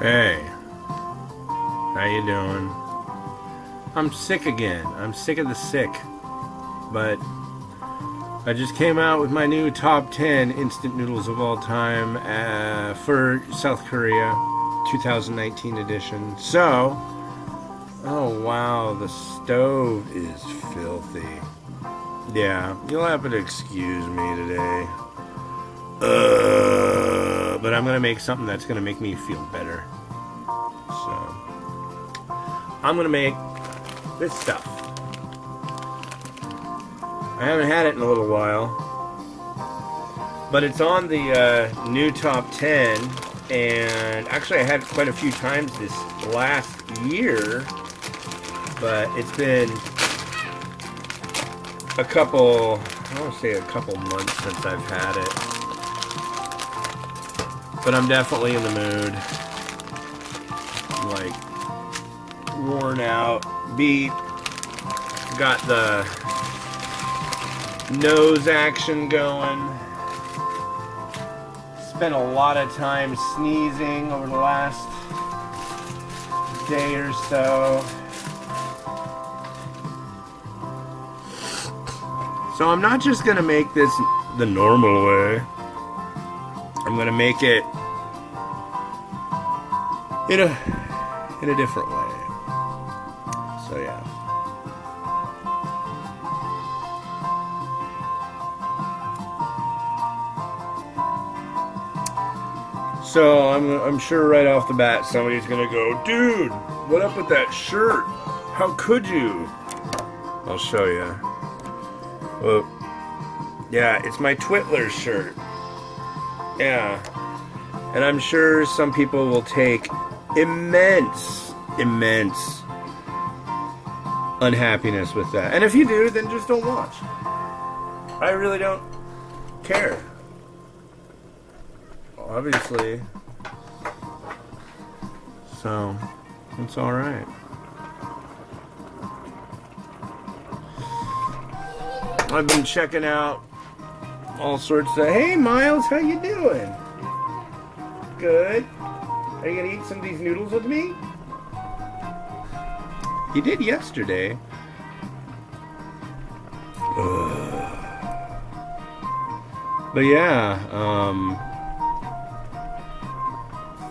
Hey, how you doing? I'm sick again. I'm sick of the sick. But I just came out with my new top 10 instant noodles of all time for South Korea 2019 edition. So, oh wow, the stove is filthy. Yeah, you'll have to excuse me today. But I'm gonna make something that's gonna make me feel better. So I'm gonna make this stuff. I haven't had it in a little while, but it's on the new top 10, and actually I had it quite a few times this last year, but it's been a couple, I want to say a couple months since I've had it. But I'm definitely in the mood. I'm like worn out, beat, got the nose action going. Spent a lot of time sneezing over the last day or so. So I'm not just gonna make this the normal way. I'm gonna make it in a different way. So yeah. So I'm sure right off the bat somebody's gonna go, dude, what up with that shirt? How could you? I'll show you. Well, yeah, it's my Twitler shirt. Yeah, and I'm sure some people will take immense unhappiness with that. And if you do, then just don't watch. I really don't care. Obviously. So, it's alright. I've been checking out all sorts of, hey Miles, how you doing? Good. Are you gonna eat some of these noodles with me? You did yesterday. But yeah,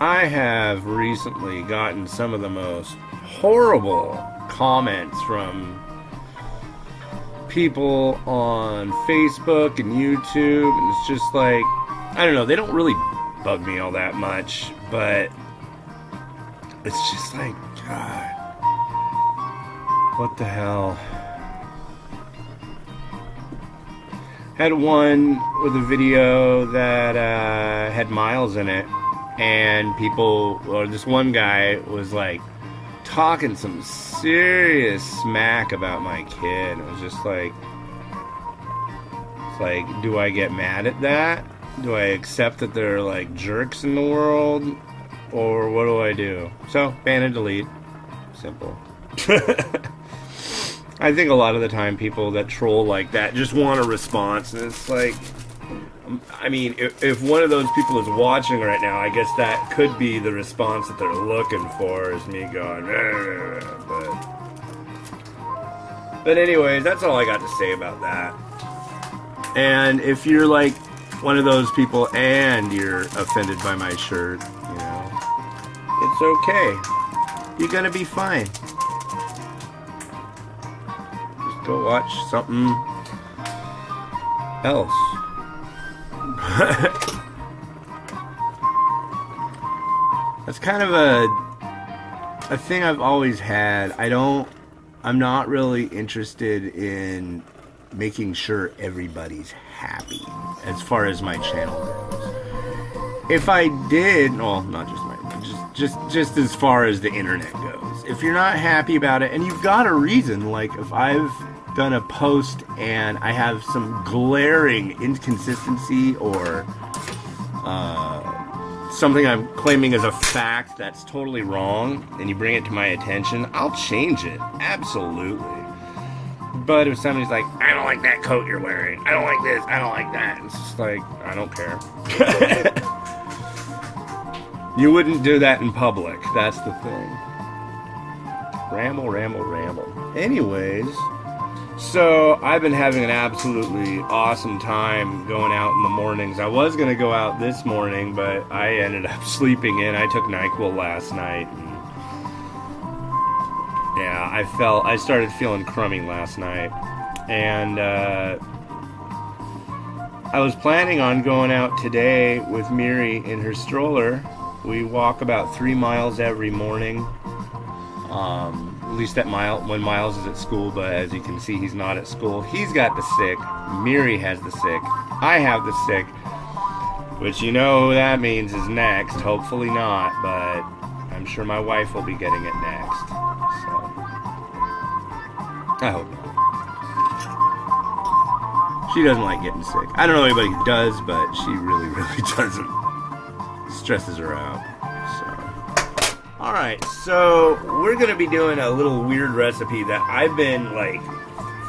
I have recently gotten some of the most horrible comments from people on Facebook and YouTube, and it's just like, I don't know, they don't really bug me all that much, but it's just like, God, what the hell. Had one with a video that had Miles in it, and people, or this one guy was like talking some serious smack about my kid. It was just like, it's like, do I get mad at that? Do I accept that there are like jerks in the world? Or what do I do? So, ban and delete. Simple. I think a lot of the time people that troll like that just want a response, and it's like, I mean, if one of those people is watching right now, I guess that could be the response that they're looking for, is me going, but anyways, that's all I got to say about that. And if you're like one of those people and you're offended by my shirt, you know, it's okay. You're gonna be fine. Just go watch something else. That's kind of a thing I've always had. I'm not really interested in making sure everybody's happy as far as my channel goes. If I did, well, not just my, just as far as the internet goes. If you're not happy about it, and you've got a reason, like if I've done a post and I have some glaring inconsistency or something I'm claiming as a fact that's totally wrong, and you bring it to my attention, I'll change it. Absolutely. But if somebody's like, I don't like that coat you're wearing, I don't like this, I don't like that, it's just like, I don't care. You wouldn't do that in public. That's the thing. Ramble, ramble, ramble. Anyways, so I've been having an absolutely awesome time going out in the mornings. I was going to go out this morning, but I ended up sleeping in. I took NyQuil last night. And yeah, I started feeling crummy last night. And I was planning on going out today with Miri in her stroller. We walk about 3 miles every morning. At least when Miles is at school, but as you can see, he's not at school. He's got the sick. Miri has the sick. I have the sick, which you know who that means is next. Hopefully not, but I'm sure my wife will be getting it next. So I hope not. She doesn't like getting sick. I don't know anybody who does, but she really, really doesn't. Stresses her out. Alright, so we're going to be doing a little weird recipe that I've been, like,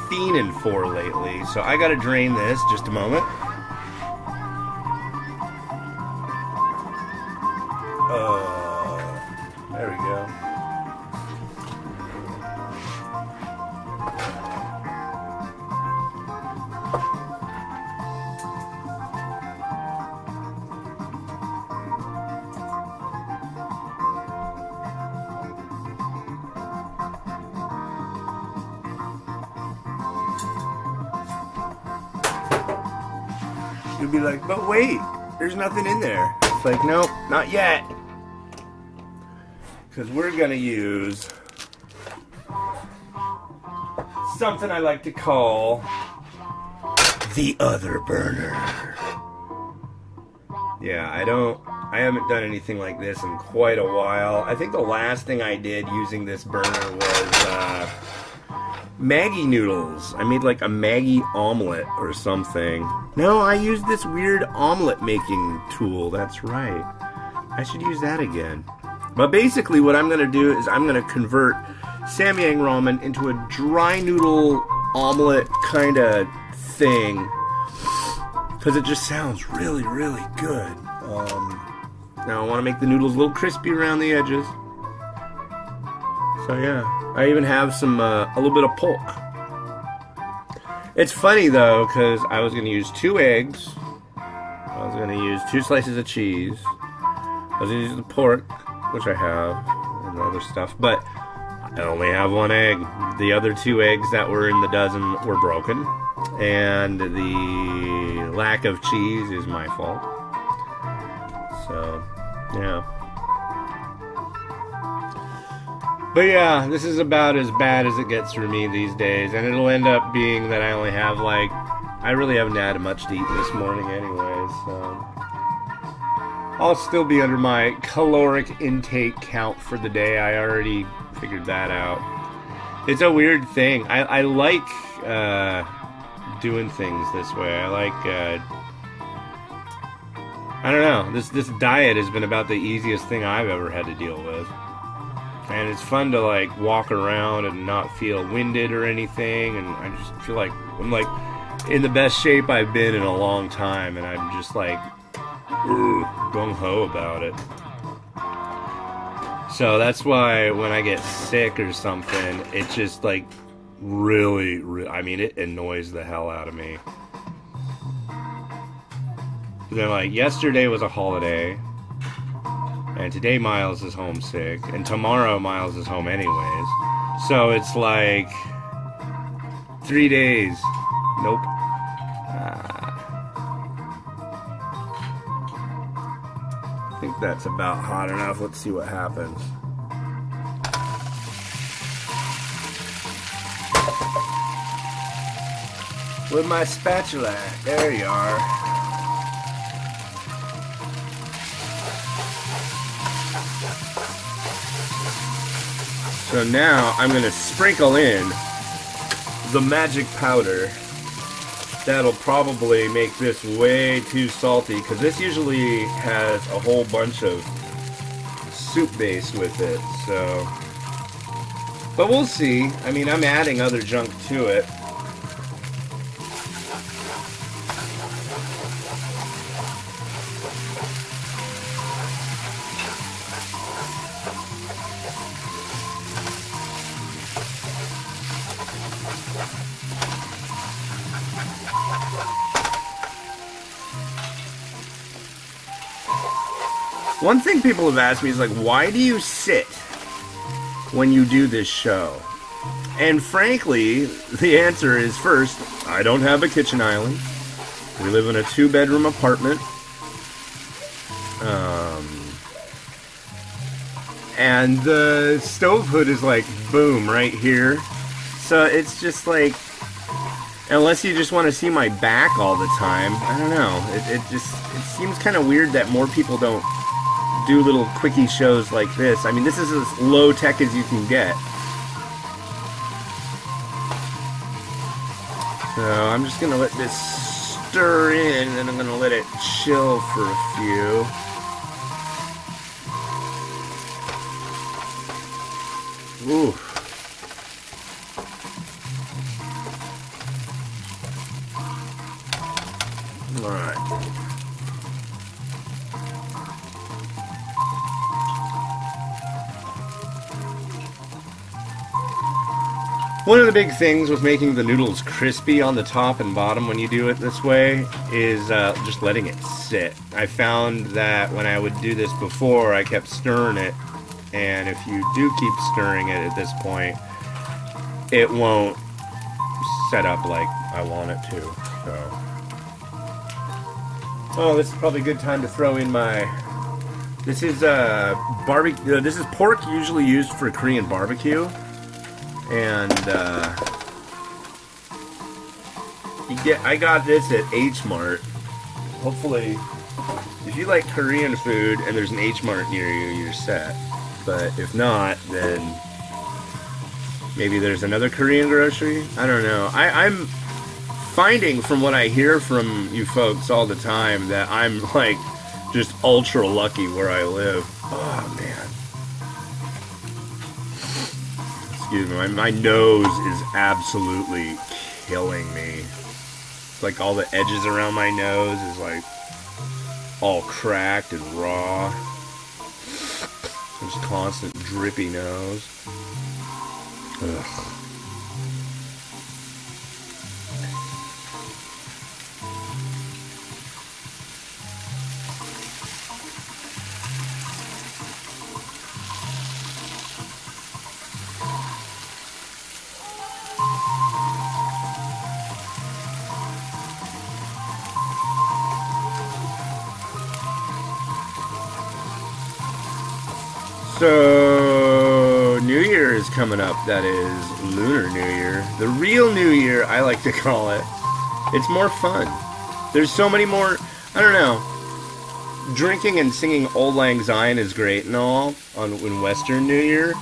fiending for lately. So I got to drain this. Just a moment. There we go. You'll be like, but wait, there's nothing in there. It's like, nope, not yet. Because we're going to use something I like to call the other burner. Yeah, I haven't done anything like this in quite a while. I think the last thing I did using this burner was Maggi noodles. I made like a Maggi omelet or something. No, I used this weird omelet making tool. That's right. I should use that again. But basically what I'm going to do is I'm going to convert Samyang ramen into a dry noodle omelet kind of thing. Because it just sounds really, really good. Now I want to make the noodles a little crispy around the edges. So yeah, I even have some a little bit of pork. It's funny though, because I was going to use 2 eggs. I was going to use 2 slices of cheese. I was going to use the pork, which I have, and other stuff. But I only have 1 egg. The other 2 eggs that were in the dozen were broken, and the lack of cheese is my fault. So yeah. But yeah, this is about as bad as it gets for me these days, and it'll end up being that I only have like, I really haven't had much to eat this morning anyway, so I'll still be under my caloric intake count for the day. I already figured that out. It's a weird thing. I like doing things this way. I like, I don't know, this diet has been about the easiest thing I've ever had to deal with. And it's fun to like walk around and not feel winded or anything, and I just feel like I'm like in the best shape I've been in a long time, and I'm just like gung-ho about it. So that's why when I get sick or something, it just like really, I mean, it annoys the hell out of me. Then like yesterday was a holiday, and today Miles is homesick, and tomorrow Miles is home anyways. So it's like 3 days. Nope. I think that's about hot enough. Let's see what happens. With my spatula. There you are. So now I'm going to sprinkle in the magic powder. That'll probably make this way too salty, because this usually has a whole bunch of soup base with it, so. But we'll see. I mean, I'm adding other junk to it. One thing people have asked me is like, why do you sit when you do this show? And frankly, the answer is, first, I don't have a kitchen island. We live in a 2-bedroom apartment. And the stove hood is like, boom, right here. So it's just like, unless you just want to see my back all the time, I don't know. It seems kind of weird that more people don't do little quickie shows like this. I mean, this is as low tech as you can get. So I'm just gonna let this stir in, and I'm gonna let it chill for a few. Ooh. All right. One of the big things with making the noodles crispy on the top and bottom when you do it this way is just letting it sit. I found that when I would do this before, I kept stirring it, and if you do keep stirring it at this point, it won't set up like I want it to. So, oh, this is probably a good time to throw in my. This is barbecue. This is pork usually used for Korean barbecue. And I got this at H Mart. Hopefully, if you like Korean food and there's an H Mart near you, you're set. But if not, then maybe there's another Korean grocery. I don't know. I'm finding from what I hear from you folks all the time that I'm like just ultra lucky where I live. Oh man. Excuse me, my nose is absolutely killing me. It's like all the edges around my nose is like all cracked and raw. Just constant drippy nose. Ugh. So, New Year is coming up. That is Lunar New Year. The real New Year, I like to call it. It's more fun. There's so many more, I don't know. Drinking and singing Auld Lang Syne is great and all in Western New Year.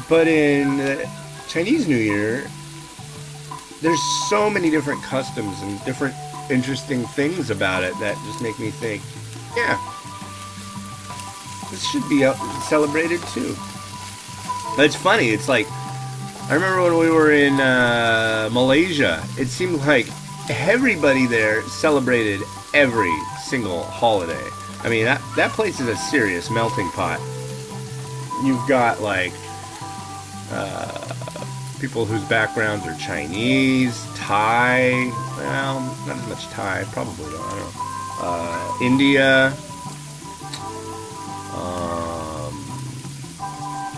But in Chinese New Year, there's so many different customs and different interesting things about it that just make me think, yeah, this should be celebrated too. But it's funny, it's like, I remember when we were in Malaysia, it seemed like everybody there celebrated every single holiday. I mean, that place is a serious melting pot. You've got like people whose backgrounds are Chinese, Thai, well, not as much Thai, probably, I don't know, India,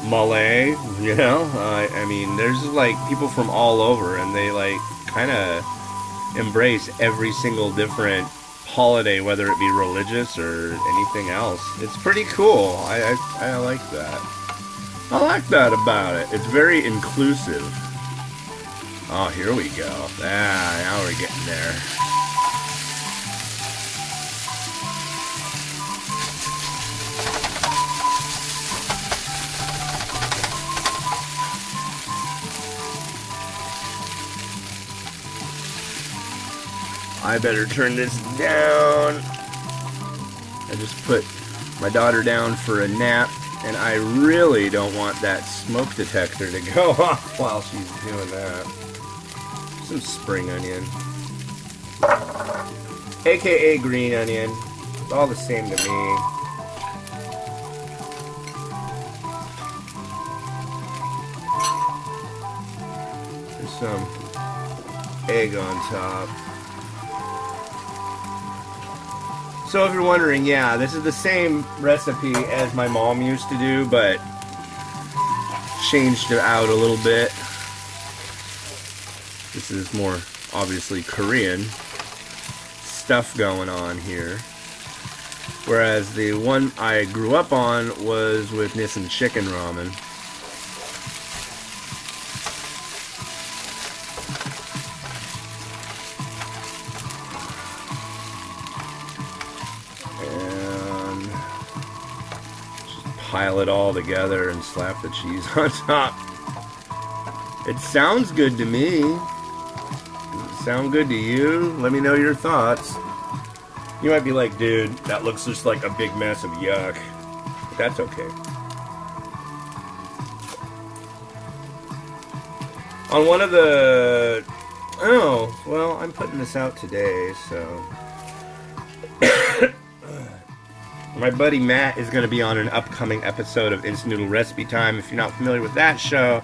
Malay, you know, I mean, there's like people from all over, and they like kind of embrace every single different holiday, whether it be religious or anything else. It's pretty cool. I like that. I like that about it. It's very inclusive. Oh, here we go. Ah, now we're getting there. I better turn this down. I just put my daughter down for a nap, and I really don't want that smoke detector to go off while she's doing that. Some spring onion, aka green onion. It's all the same to me. There's some egg on top. So if you're wondering, yeah, this is the same recipe as my mom used to do, but changed it out a little bit. This is more obviously Korean stuff going on here. Whereas the one I grew up on was with Nissan chicken ramen. And just pile it all together and slap the cheese on top. It sounds good to me. Does it sound good to you? Let me know your thoughts. You might be like, dude, that looks just like a big mess of yuck. But that's okay. On one of the... Oh, well, I'm putting this out today, so... My buddy Matt is going to be on an upcoming episode of Instant Noodle Recipe Time. If you're not familiar with that show,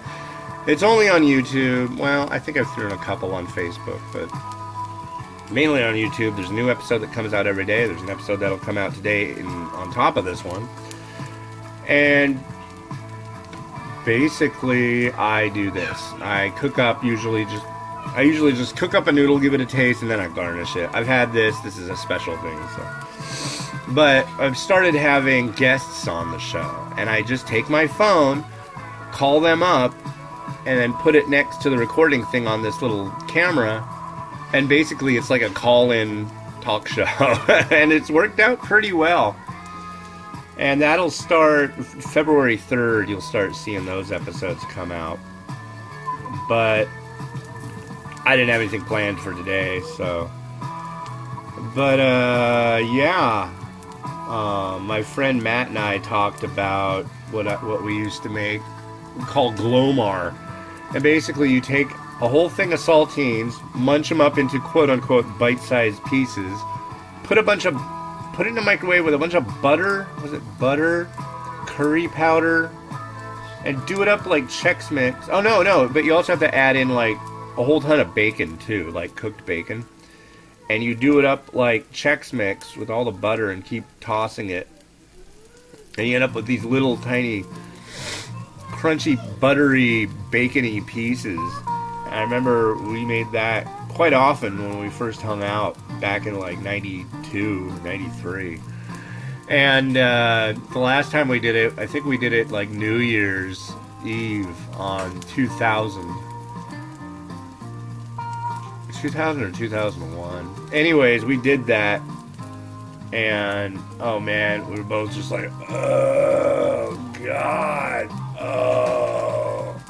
it's only on YouTube. Well, I think I've thrown a couple on Facebook, but... mainly on YouTube. There's a new episode that comes out every day. There's an episode that'll come out today on top of this one. And basically, I do this. I usually just cook up a noodle, give it a taste, and then I garnish it. I've had this. This is a special thing. But I've started having guests on the show. And I just take my phone, call them up, and then put it next to the recording thing on this little camera. And basically, it's like a call-in talk show. And it's worked out pretty well. And that'll start February 3rd. You'll start seeing those episodes come out. But I didn't have anything planned for today, so... But, yeah. My friend Matt and I talked about what we used to make called Glomar. And basically, you take a whole thing of saltines, munch them up into quote-unquote bite-sized pieces, put it in the microwave with a bunch of butter, was it butter, curry powder, and do it up like Chex Mix. Oh, no, but you also have to add in like a whole ton of bacon too, like cooked bacon. And you do it up like Chex Mix with all the butter and keep tossing it. And you end up with these little tiny crunchy, buttery, bacony pieces. I remember we made that quite often when we first hung out back in like 92, 93. And the last time we did it, I think we did it like New Year's Eve on 2000. 2000 or 2001. Anyways, we did that. And, oh man, we were both just like, oh God, oh.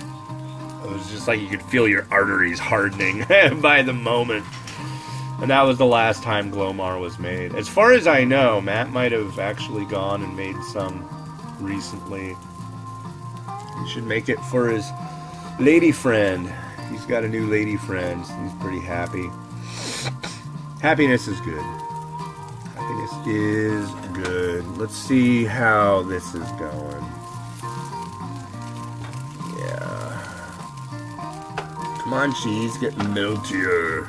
It was just like you could feel your arteries hardening by the moment. And that was the last time Glomar was made. As far as I know, Matt might have actually gone and made some recently. He should make it for his lady friend. He's got a new lady friend. He's pretty happy. Happiness is good. Happiness is good. Let's see how this is going. Come on, cheese, get meltier.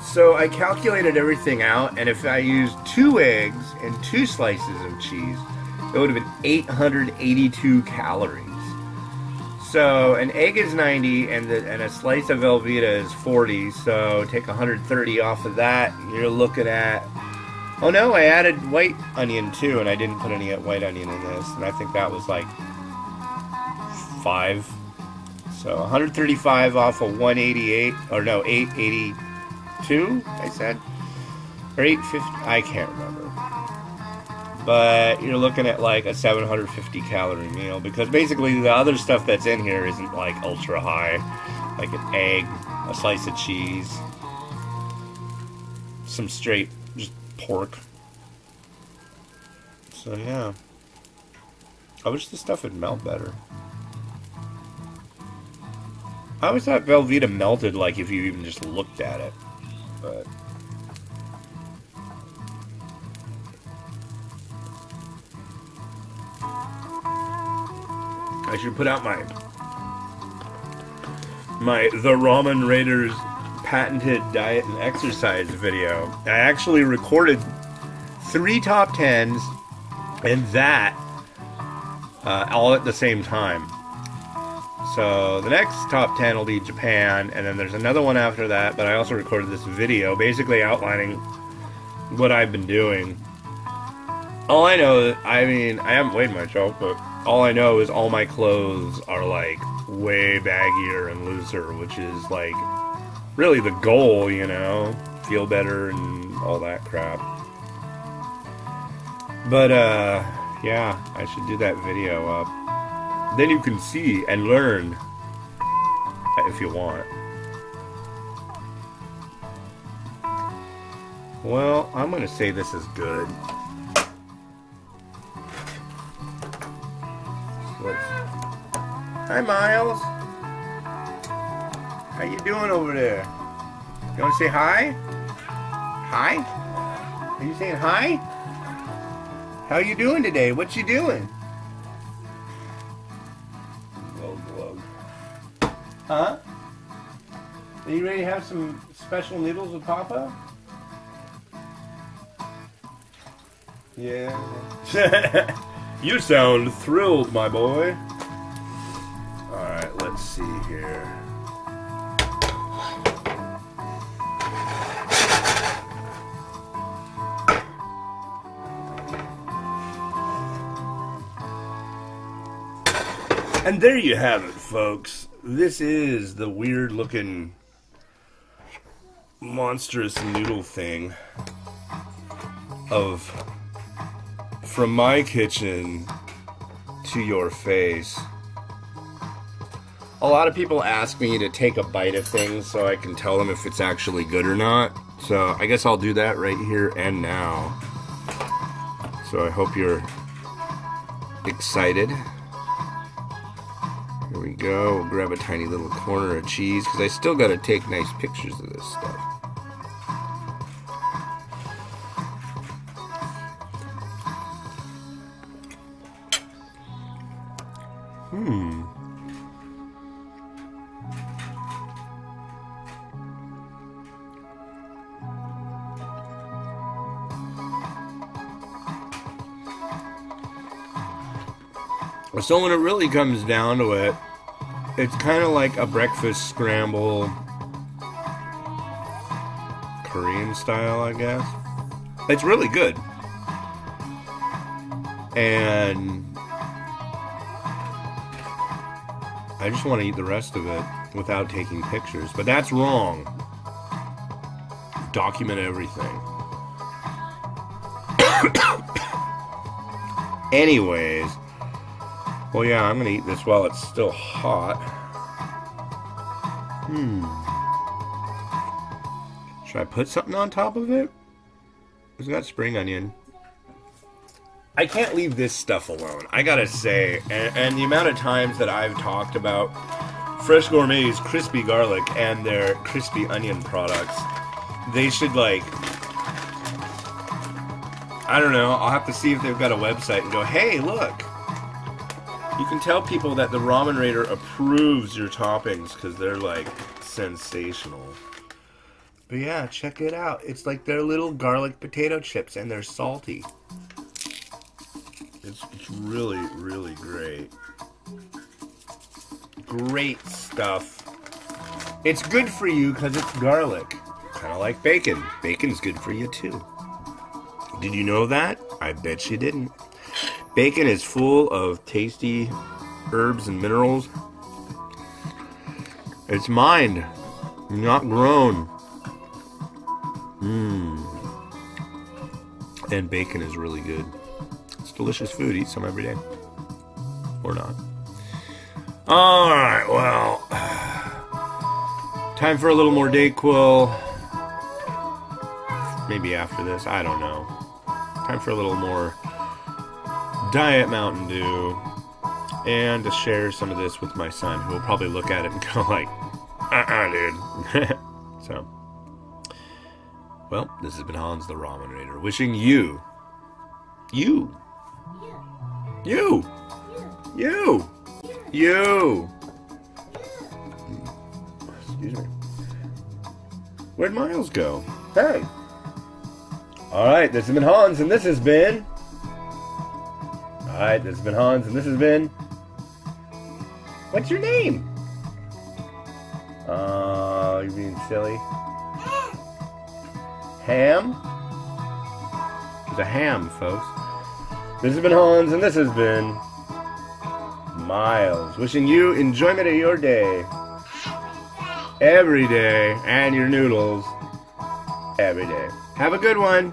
So I calculated everything out, and if I used 2 eggs and 2 slices of cheese, it would have been 882 calories. So an egg is 90, and a slice of Velveeta is 40, so take 130 off of that, and you're looking at... Oh no, I added white onion too, and I didn't put any white onion in this, and I think that was like 5. So 135 off of 188, or no, 882, I said? Or 850, I can't remember. But you're looking at like a 750 calorie meal, because basically the other stuff that's in here isn't like ultra high. Like an egg, a slice of cheese, some straight just pork. So yeah, I wish this stuff would melt better. I always thought Velveeta melted like if you even just looked at it, but I should put out the Ramen Raiders patented diet and exercise video. I actually recorded 3 top 10s and that all at the same time. So the next top 10 will be Japan, and then there's another one after that, but I also recorded this video basically outlining what I've been doing. All I know, I mean, I haven't weighed myself, but all I know is all my clothes are like way baggier and looser, which is like really the goal, you know, feel better and all that crap. But yeah, I should do that video up. Then you can see and learn if you want. Well, I'm gonna say this is good. Hi, Miles. How you doing over there? You want to say hi? Hi? Are you saying hi? How you doing today? What you doing? Glug, glug. Huh? Are you ready to have some special noodles with Papa? Yeah. You sound thrilled, my boy. Alright, let's see here. And there you have it, folks. This is the weird looking monstrous noodle thing of from my kitchen to your face. A lot of people ask me to take a bite of things so I can tell them if it's actually good or not. So I guess I'll do that right here and now. So I hope you're excited. Here we go. We'll grab a tiny little corner of cheese because I still got to take nice pictures of this stuff. So when it really comes down to it, it's kind of like a breakfast scramble, Korean style, I guess. It's really good. And I just want to eat the rest of it without taking pictures. But that's wrong. Document everything. Anyways. Well, yeah, I'm gonna eat this while it's still hot. Should I put something on top of it? It's got spring onion. I can't leave this stuff alone, I gotta say. And the amount of times that I've talked about Fresh Gourmet's crispy garlic and their crispy onion products, they should, like, I don't know, I'll have to see if they've got a website and go, hey, look! You can tell people that the Ramen Raider approves your toppings because they're, like, sensational. But yeah, check it out. It's like their little garlic potato chips, and they're salty. It's really, really great. Great stuff. It's good for you because it's garlic. Kind of like bacon. Bacon's good for you, too. Did you know that? I bet you didn't. Bacon is full of tasty herbs and minerals. It's mined, not grown. And bacon is really good. It's delicious food. Eat some every day. Or not. Alright, well. Time for a little more Dayquil. Maybe after this. I don't know. Time for a little more Diet Mountain Dew, and to share some of this with my son, who will probably look at it and go like, dude. So, well, this has been Hans the Ramen Raider, wishing you Excuse me. Where'd Miles go? Hey. Alright, this has been Hans, and this has been... Alright, this has been Hans, and this has been... What's your name? Oh, you're being silly. Ham? It's a ham, folks. This has been Hans, and this has been... Miles. Wishing you enjoyment of your day. Every day. And your noodles. Every day. Have a good one.